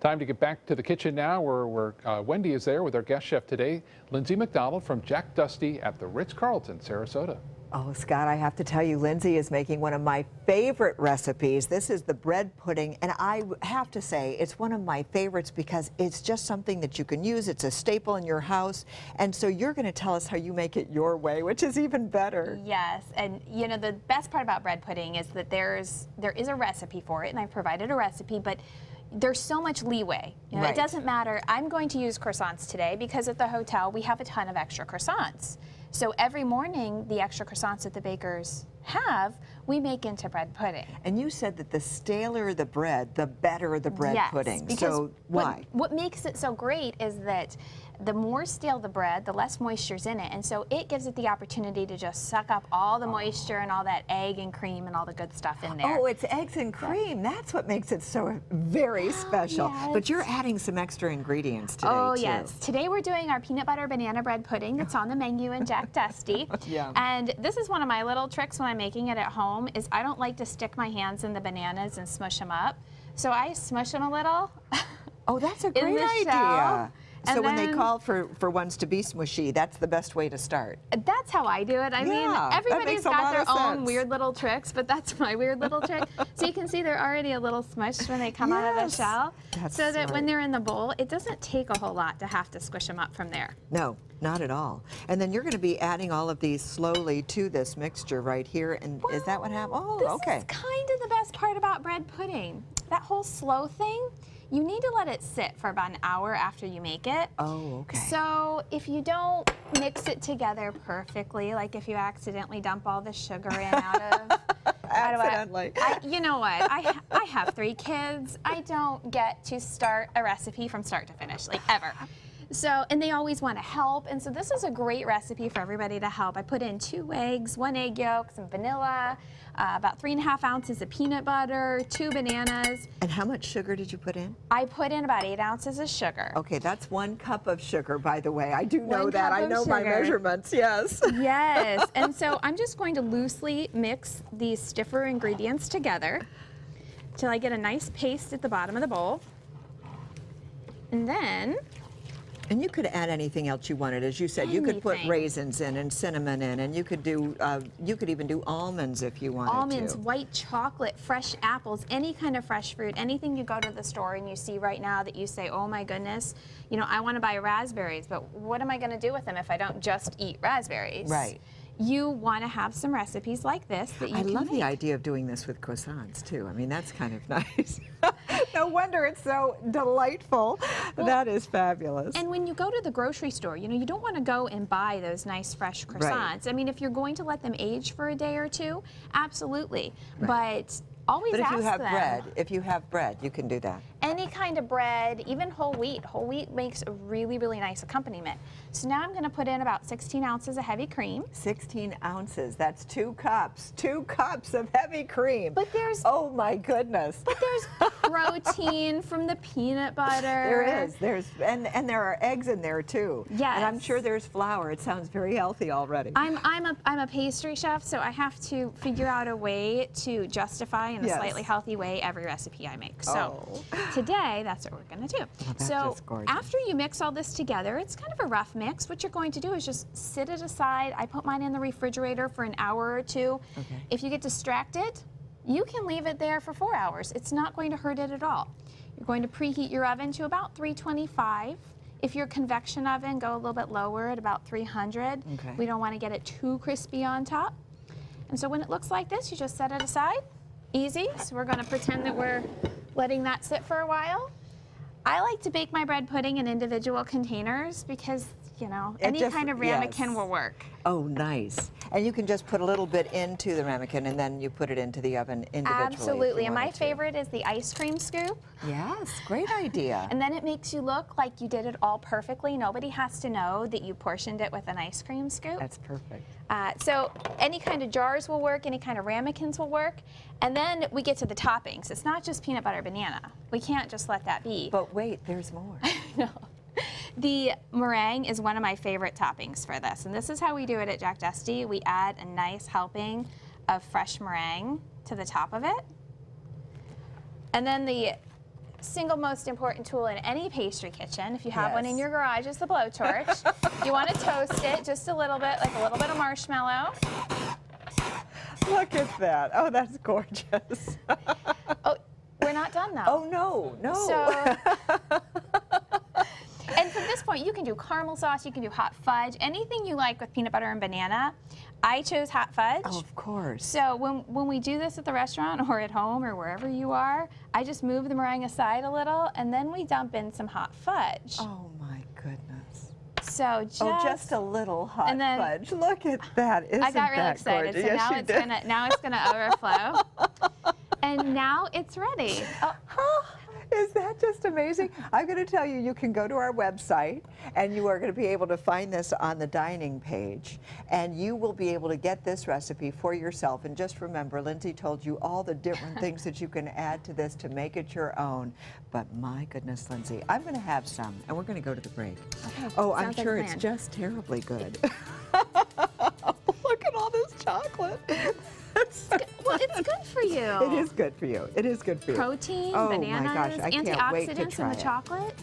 Time to get back to the kitchen now where Wendy is there with our guest chef today, Lindsay McDonald from Jack Dusty at the Ritz-Carlton, Sarasota. Oh, Scott, I have to tell you, Lindsay is making one of my favorite recipes. This is the bread pudding, and I have to say it's one of my favorites because it's just something that you can use. It's a staple in your house, and so you're going to tell us how you make it your way, which is even better. Yes, and you know the best part about bread pudding is that there is a recipe for it, and I've provided a recipe, but there's so much leeway. You know, Right. It doesn't matter. I'm going to use croissants today because at the hotel we have a ton of extra croissants. So every morning, the extra croissants that the bakers have, we make into bread pudding. And you said that the staler the bread, the better the bread Yes, pudding. because So why? What makes it so great is that the more stale the bread, the less moisture's in it, and so it gives it the opportunity to just suck up all the moisture and all that egg and cream and all the good stuff in there. Oh, it's eggs and cream. That's what makes it so very special. Yes. But you're adding some extra ingredients today, Oh, too. yes. Today we're doing our peanut butter banana bread pudding that's on the menu in Jack Dusty. Yeah. And this is one of my little tricks when I'm making it at home is I don't like to stick my hands in the bananas and smush them up. So I smush them a little. Oh, that's a in great the idea. shell, So and when they then- call for ones to be smushy, that's the best way to start. That's how I do it. I Yeah, mean, that everybody's makes a got lot their of own sense. weird little tricks, but that's my weird little trick. So you can see they're already a little smushed when they come out of the Yes, shell. that's so that when smart. they're in the bowl, it doesn't take a whole lot to have to squish them up from there. No, not at all. And then you're going to be adding all of these slowly to this mixture right here. And is that what happened? Oh, This okay. is kind of the best part about bread pudding. That whole slow thing, you need to let it sit for about an hour after you make it. Oh, okay. So if you don't mix it together perfectly, like if you accidentally dump all the sugar in Accidentally. you know what? I have 3 kids. I don't get to start a recipe from start to finish, like ever. So, and they always want to help, and so this is a great recipe for everybody to help. I put in 2 eggs, 1 egg yolk, some vanilla, about 3.5 ounces of peanut butter, 2 bananas. And how much sugar did you put in? I put in about 8 ounces of sugar. Okay, that's 1 cup of sugar, by the way. I do know 1 that. cup I of know my sugar. measurements, yes. Yes, and so I'm just going to loosely mix these stiffer ingredients together till I get a nice paste at the bottom of the bowl. And then And you could add anything else you wanted. As you said, you could put Anything. raisins in and cinnamon in, and you could do, you could even do almonds if you wanted almonds, to. white chocolate, fresh apples, any kind of fresh fruit, anything you go to the store and you see right now that you say, oh my goodness, you know, I want to buy raspberries, but what am I going to do with them if I don't just eat raspberries? Right. You want to have some recipes like this that you I can love the make. idea of doing this with croissants, too. I mean, that's kind of nice. No wonder it's so delightful. That is fabulous. And when you go to the grocery store, you know, you don't want to go and buy those nice fresh croissants. I mean, if you're going to let them age for a day or two, absolutely. But always But if ask you have them. bread, you can do that. Any kind of bread, even whole wheat. Whole wheat makes a really, really nice accompaniment. So now I'm going to put in about 16 ounces of heavy cream. 16 ounces, that's 2 cups. 2 cups of heavy cream. But there's Oh my goodness. there's protein from the peanut butter. There's and there are eggs in there too. Yes. And I'm sure there's flour. It sounds very healthy already. I'm a pastry chef, so I have to figure out a way to justify in a Yes. slightly healthy way every recipe I make. So Oh. today, that's what we're going to do. that's So just gorgeous. after you mix all this together, it's kind of a rough mix. What you're going to do is just sit it aside. I put mine in the refrigerator for an hour or 2. Okay. If you get distracted, you can leave it there for 4 hours. It's not going to hurt it at all. You're going to preheat your oven to about 325. If your convection oven, go a little bit lower at about 300. Okay. We don't want to get it too crispy on top. And so when it looks like this, you just set it aside. Easy. So we're going to pretend that we're letting that sit for a while. I like to bake my bread pudding in individual containers because, you know, any just- kind of ramekin yes. will work. Oh, nice. And you can just put a little bit into the ramekin and then you put it into the oven individually. if Absolutely. you And my wanted to. favorite is the ice cream scoop. Yes, great idea. And then it makes you look like you did it all perfectly. Nobody has to know that you portioned it with an ice cream scoop. That's perfect. So any kind of jars will work, any kind of ramekins will work. And then we get to the toppings. It's not just peanut butter banana. We can't just let that be. But wait, there's more. No. The meringue is one of my favorite toppings for this. And this is how we do it at Jack Dusty. We add a nice helping of fresh meringue to the top of it. And then the single most important tool in any pastry kitchen, if you have one in Yes. your garage, is the blowtorch. You want to toast it just a little bit, like a little bit of marshmallow. Look at that. Oh, that's gorgeous. Oh, we're not done though. Oh, no, no. So, and from this point, you can do caramel sauce, you can do hot fudge, anything you like with peanut butter and banana. I chose hot fudge. Oh, of course. So when we do this at the restaurant or at home or wherever you are, I just move the meringue aside a little, and then we dump in some hot fudge. Oh, my goodness. So Just a little hot and then- fudge. Look at that. Isn't I got really that excited, gorgeous? so Yes, now you it's did. gonna overflow. And now it's ready. Oh, Is that just amazing? I'm going to tell you, you can go to our website and you are going to be able to find this on the dining page, and you will be able to get this recipe for yourself. And just remember, Lindsay told you all the different things that you can add to this to make it your own. But my goodness, Lindsay, I'm going to have some, and we're going to go to the break. Okay, Oh, I'm sounds like a sure it's plan. just terribly good. Look at all this chocolate. well, it's good for you. It is good for you. It is good for you. Protein, Oh, my bananas, gosh, I can't wait to antioxidants try in the it. chocolate.